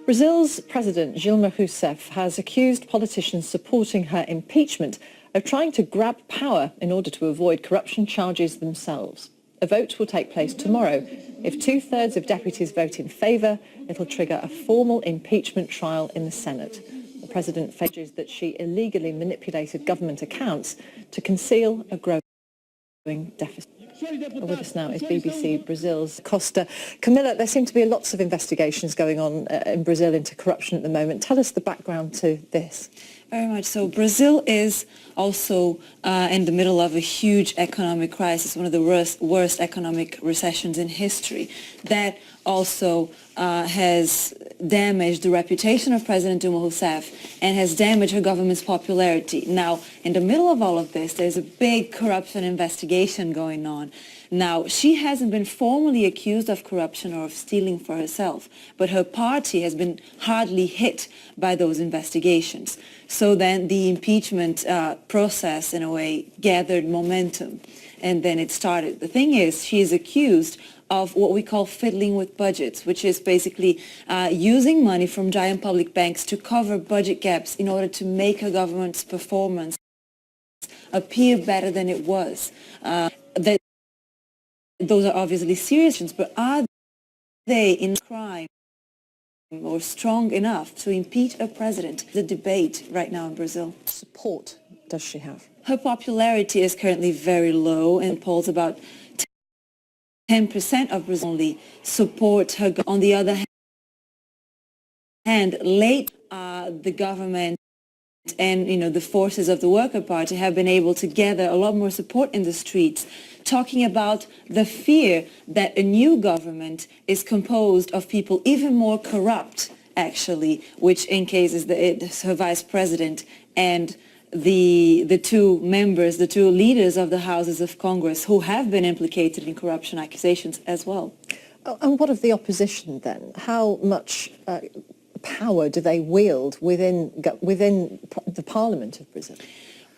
Brazil's President Dilma Rousseff has accused politicians supporting her impeachment of trying to grab power in order to avoid corruption charges themselves. A vote will take place tomorrow. If 2/3 of deputies vote in favour, it'll trigger a formal impeachment trial in the Senate. The president alleges that she illegally manipulated government accounts to conceal a growing deficit. With us now is BBC Brazil's Costa. Camilla, there seem to be lots of investigations going on in Brazil into corruption at the moment. Tell us the background to this. Very much so. Brazil is also in the middle of a huge economic crisis, one of the worst economic recessions in history. That also has damaged the reputation of President Dilma Rousseff and has damaged her government's popularity. Now, in the middle of all of this, there's a big corruption investigation going on. Now, she hasn't been formally accused of corruption or of stealing for herself, but her party has been hardly hit by those investigations. So then the impeachment process, in a way, gathered momentum, and then it started. The thing is, she is accused of what we call fiddling with budgets, which is basically using money from giant public banks to cover budget gaps in order to make her government's performance appear better than it was. Those are obviously serious things, but are they in crime or strong enough to impeach a president? The debate right now in Brazil. Support does she have? Her popularity is currently very low, and polls about 10% of Brazil only support her. On the other hand, the government and the forces of the Worker Party have been able to gather a lot more support in the streets, talking about the fear that a new government is composed of people even more corrupt, actually, which in case is her vice president and the two leaders of the houses of Congress who have been implicated in corruption accusations as well. Oh, and what of the opposition then? How much power do they wield within the parliament of Brazil?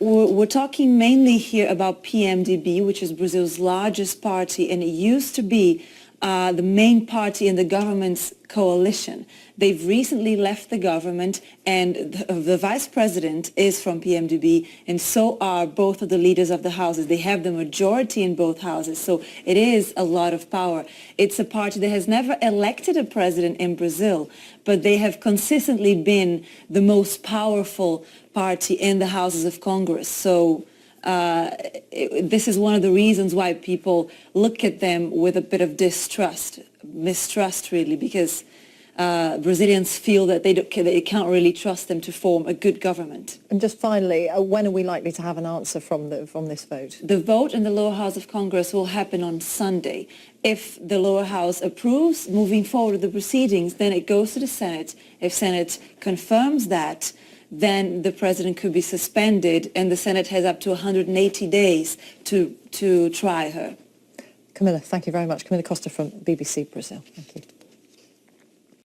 We're talking mainly here about PMDB, which is Brazil's largest party, and it used to be the main party in the government's coalition. They've recently left the government, and the vice president is from PMDB, and so are both of the leaders of the houses. They have the majority in both houses, so it is a lot of power. It's a party that has never elected a president in Brazil, but they have consistently been the most powerful party in the houses of Congress. So this is one of the reasons why people look at them with a bit of mistrust really, because Brazilians feel that they can't really trust them to form a good government. And just finally, when are we likely to have an answer from this vote? The vote in the lower house of Congress will happen on Sunday. If the lower house approves moving forward with the proceedings, then it goes to the Senate. If Senate confirms that, then the president could be suspended, and the Senate has up to 180 days to try her. Camilla, thank you very much. Camilla Costa from BBC Brazil. Thank you.